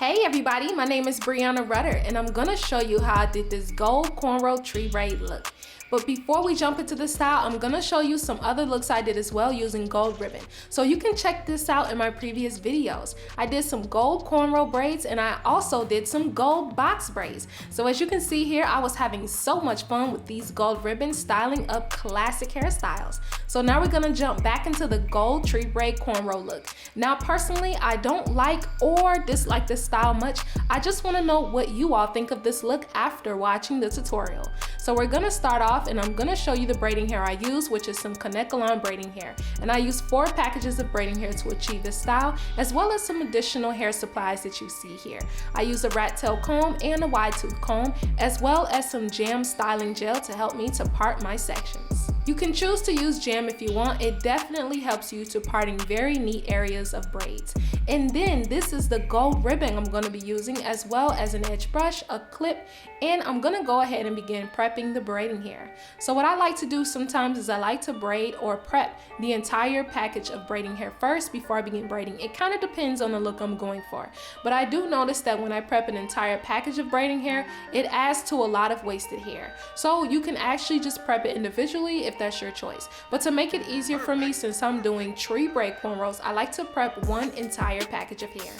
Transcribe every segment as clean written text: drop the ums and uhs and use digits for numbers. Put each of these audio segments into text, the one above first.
Hey everybody, my name is Brianna Rudder and I'm gonna show you how I did this gold cornrow tree braid look. But before we jump into the style, I'm gonna show you some other looks I did as well using gold ribbon. So you can check this out in my previous videos. I did some gold cornrow braids and I also did some gold box braids. So as you can see here, I was having so much fun with these gold ribbons styling up classic hairstyles. So now we're gonna jump back into the gold tree braid cornrow look. Now personally, I don't like or dislike this style much. I just wanna know what you all think of this look after watching the tutorial. So we're gonna start off and I'm gonna show you the braiding hair I use, which is some Connect-A-Lawn braiding hair. And I use 4 packages of braiding hair to achieve this style, as well as some additional hair supplies that you see here. I use a rat tail comb and a wide tooth comb, as well as some jam styling gel to help me to part my sections. You can choose to use jam if you want. It definitely helps you to parting very neat areas of braids. And then this is the gold ribbon I'm going to be using, as well as an edge brush, a clip, and I'm going to go ahead and begin prepping the braiding hair. So what I like to do sometimes is I like to braid or prep the entire package of braiding hair first before I begin braiding. It kind of depends on the look I'm going for. But I do notice that when I prep an entire package of braiding hair, it adds to a lot of wasted hair. So you can actually just prep it individually if that's your choice. But to make it easier for me, since I'm doing tree braid cornrows, I like to prep one entire package of hair.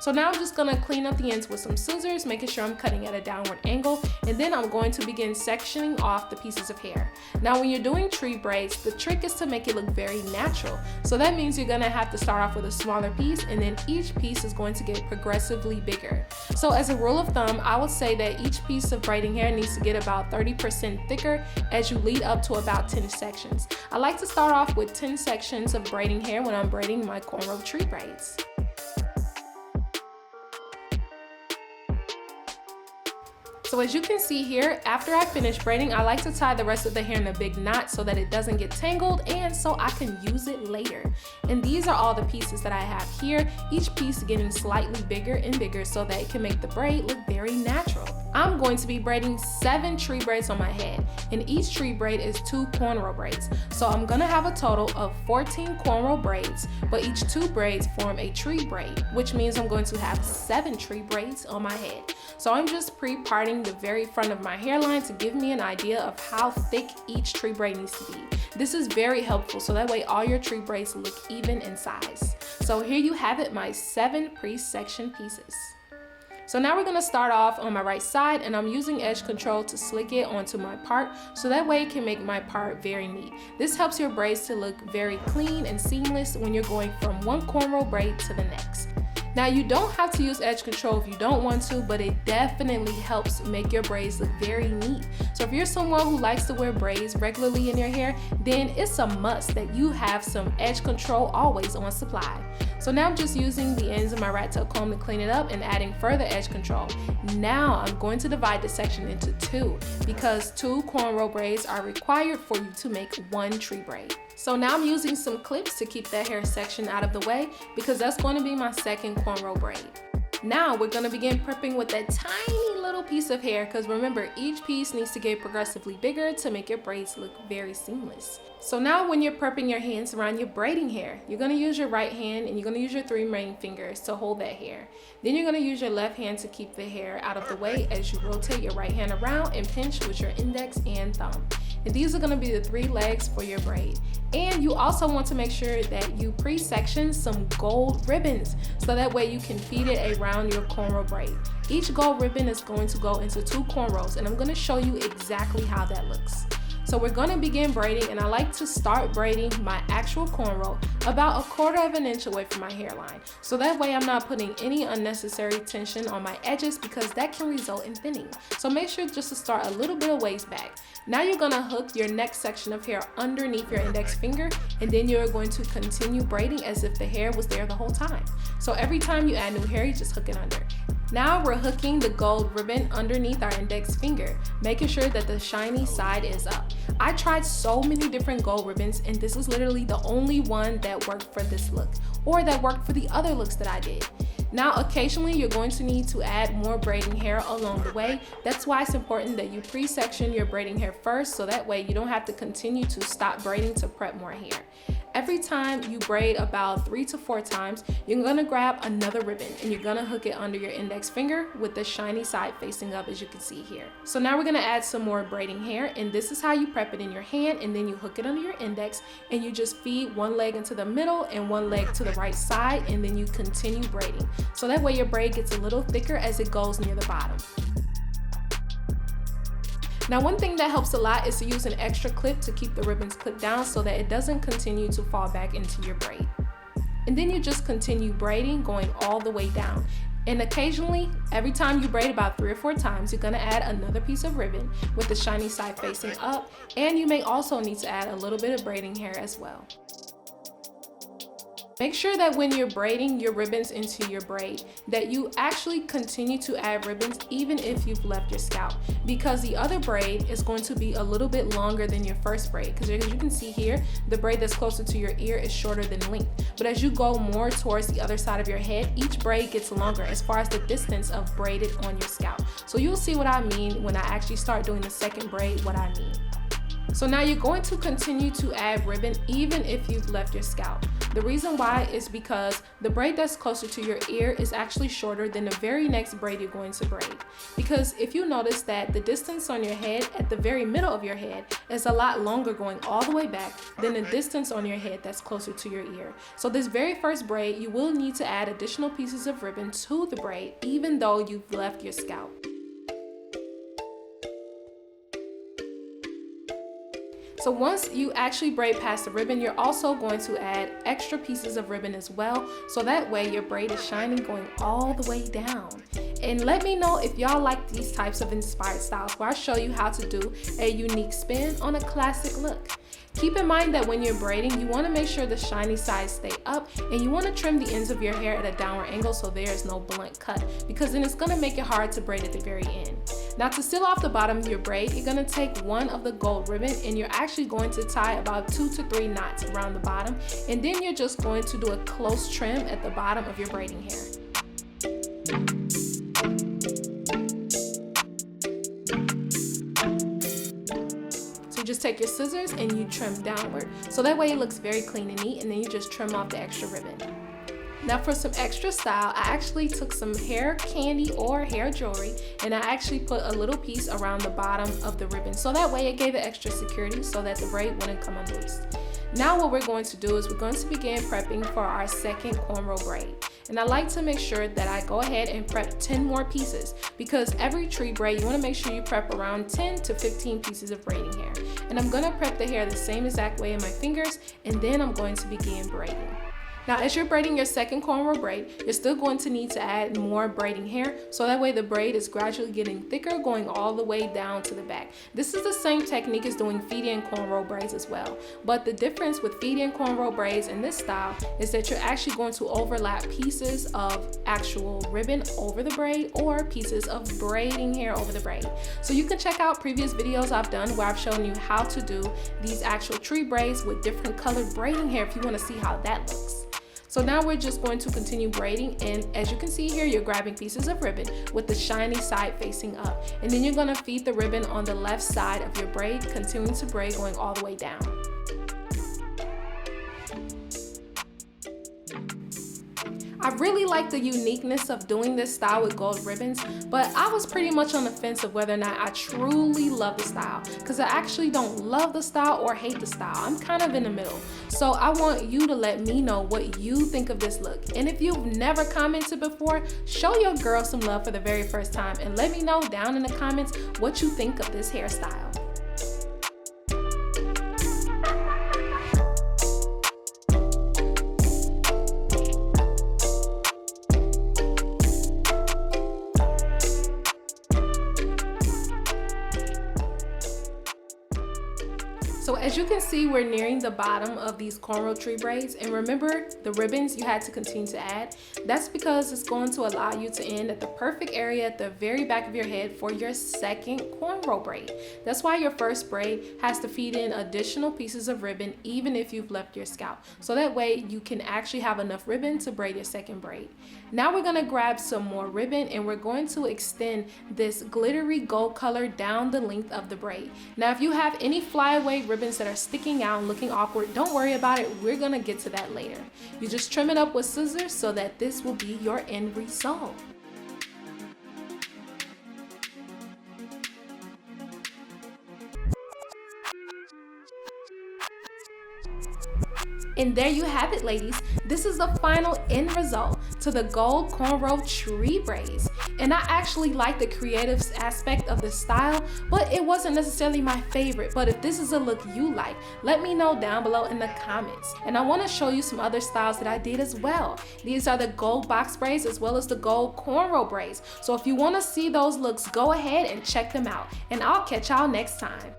So now I'm just gonna clean up the ends with some scissors, making sure I'm cutting at a downward angle, and then I'm going to begin sectioning off the pieces of hair. Now when you're doing tree braids, the trick is to make it look very natural. So that means you're gonna have to start off with a smaller piece, and then each piece is going to get progressively bigger. So as a rule of thumb, I would say that each piece of braiding hair needs to get about 30% thicker as you lead up to about 10 sections. I like to start off with 10 sections of braiding hair when I'm braiding my cornrow tree braids. So as you can see here, after I finish braiding, I like to tie the rest of the hair in a big knot so that it doesn't get tangled and so I can use it later. And these are all the pieces that I have here, each piece getting slightly bigger and bigger so that it can make the braid look very natural. I'm going to be braiding 7 tree braids on my head, and each tree braid is 2 cornrow braids. So I'm gonna have a total of 14 cornrow braids, but each 2 braids form a tree braid, which means I'm going to have 7 tree braids on my head. So I'm just pre-parting the very front of my hairline to give me an idea of how thick each tree braid needs to be. This is very helpful, so that way all your tree braids look even in size. So here you have it, my 7 pre-sectioned pieces. So now we're gonna start off on my right side, and I'm using edge control to slick it onto my part, so that way it can make my part very neat. This helps your braids to look very clean and seamless when you're going from one cornrow braid to the next. Now you don't have to use edge control if you don't want to, but it definitely helps make your braids look very neat. So if you're someone who likes to wear braids regularly in your hair, then it's a must that you have some edge control always on supply. So now I'm just using the ends of my rat tail comb to clean it up and adding further edge control. Now I'm going to divide the section into 2 because 2 cornrow braids are required for you to make 1 tree braid. So now I'm using some clips to keep that hair section out of the way because that's going to be my second cornrow braid. Now we're going to begin prepping with that tiny little piece of hair, because remember, each piece needs to get progressively bigger to make your braids look very seamless. So now when you're prepping your hands around your braiding hair, you're going to use your right hand and you're going to use your 3 remaining fingers to hold that hair. Then you're going to use your left hand to keep the hair out of the way as you rotate your right hand around and pinch with your index and thumb. And these are going to be the 3 legs for your braid. And you also want to make sure that you pre-section some gold ribbons so that way you can feed it around your cornrow braid. Each gold ribbon is going to go into 2 cornrows, and I'm going to show you exactly how that looks. So we're going to begin braiding, and I like to start braiding my actual cornrow about 1/4 inch away from my hairline. So that way I'm not putting any unnecessary tension on my edges because that can result in thinning. So make sure just to start a little bit of ways back. Now you're going to hook your next section of hair underneath your index finger, and then you're going to continue braiding as if the hair was there the whole time. So every time you add new hair, you just hook it under. Now we're hooking the gold ribbon underneath our index finger, making sure that the shiny side is up. I tried so many different gold ribbons, and this is literally the only one that worked for this look, or that worked for the other looks that I did. Now occasionally you're going to need to add more braiding hair along the way. That's why it's important that you pre-section your braiding hair first, so that way you don't have to continue to stop braiding to prep more hair. every time you braid about 3 to 4 times, you're gonna grab another ribbon and you're gonna hook it under your index finger with the shiny side facing up, as you can see here. So now we're gonna add some more braiding hair, and this is how you prep it in your hand, and then you hook it under your index and you just feed one leg into the middle and one leg to the right side, and then you continue braiding. So that way your braid gets a little thicker as it goes near the bottom. Now, one thing that helps a lot is to use an extra clip to keep the ribbons clipped down so that it doesn't continue to fall back into your braid. And then you just continue braiding, going all the way down. And occasionally, every time you braid about 3 or 4 times, you're gonna add another piece of ribbon with the shiny side facing up, and you may also need to add a little bit of braiding hair as well. Make sure that when you're braiding your ribbons into your braid, that you actually continue to add ribbons even if you've left your scalp, because the other braid is going to be a little bit longer than your first braid, because as you can see here, the braid that's closer to your ear is shorter than length. But as you go more towards the other side of your head, each braid gets longer as far as the distance of braided on your scalp. So you'll see what I mean when I actually start doing the second braid, what I mean. So now you're going to continue to add ribbon even if you've left your scalp. The reason why is because the braid that's closer to your ear is actually shorter than the very next braid you're going to braid. Because if you notice that the distance on your head at the very middle of your head is a lot longer going all the way back than the distance on your head that's closer to your ear. So this very first braid, you will need to add additional pieces of ribbon to the braid even though you've left your scalp. So once you actually braid past the ribbon, you're also going to add extra pieces of ribbon as well, so that way your braid is shining going all the way down. And let me know if y'all like these types of inspired styles where I show you how to do a unique spin on a classic look. Keep in mind that when you're braiding, you want to make sure the shiny sides stay up, and you want to trim the ends of your hair at a downward angle so there is no blunt cut, because then it's going to make it hard to braid at the very end. Now, to seal off the bottom of your braid, you're going to take one of the gold ribbon and you're actually going to tie about 2 to 3 knots around the bottom, and then you're just going to do a close trim at the bottom of your braiding hair. Just take your scissors and you trim downward, so that way it looks very clean and neat, and then you just trim off the extra ribbon. Now for some extra style, I actually took some hair candy or hair jewelry and I actually put a little piece around the bottom of the ribbon, so that way it gave it extra security so that the braid wouldn't come unloose. Now what we're going to do is we're going to begin prepping for our second cornrow braid. And I like to make sure that I go ahead and prep 10 more pieces, because every tree braid, you want to make sure you prep around 10 to 15 pieces of braiding hair. And I'm going to prep the hair the same exact way in my fingers, and then I'm going to begin braiding. Now, as you're braiding your second cornrow braid, you're still going to need to add more braiding hair, so that way the braid is gradually getting thicker going all the way down to the back. This is the same technique as doing feed-in cornrow braids as well, but the difference with feed-in cornrow braids in this style is that you're actually going to overlap pieces of actual ribbon over the braid or pieces of braiding hair over the braid. So you can check out previous videos I've done where I've shown you how to do these actual tree braids with different colored braiding hair if you want to see how that looks. So now we're just going to continue braiding, and as you can see here, you're grabbing pieces of ribbon with the shiny side facing up, and then you're going to feed the ribbon on the left side of your braid, continuing to braid going all the way down. I really like the uniqueness of doing this style with gold ribbons, but I was pretty much on the fence of whether or not I truly love the style, because I actually don't love the style or hate the style. I'm kind of in the middle. So I want you to let me know what you think of this look. And if you've never commented before, show your girl some love for the very first time and let me know down in the comments what you think of this hairstyle. So as you can see, we're nearing the bottom of these cornrow tree braids, and remember the ribbons you had to continue to add. That's because it's going to allow you to end at the perfect area at the very back of your head for your second cornrow braid. That's why your first braid has to feed in additional pieces of ribbon even if you've left your scalp, so that way you can actually have enough ribbon to braid your second braid. Now we're going to grab some more ribbon and we're going to extend this glittery gold color down the length of the braid. Now if you have any flyaway ribbons portions that are sticking out and looking awkward, don't worry about it. We're gonna get to that later. You just trim it up with scissors so that this will be your end result. And there you have it, ladies. This is the final end result to the Gold Cornrow Tree Braids. And I actually like the creative aspect of the style, but it wasn't necessarily my favorite. But if this is a look you like, let me know down below in the comments. And I want to show you some other styles that I did as well. These are the gold box braids as well as the gold cornrow braids. So if you want to see those looks, go ahead and check them out. And I'll catch y'all next time.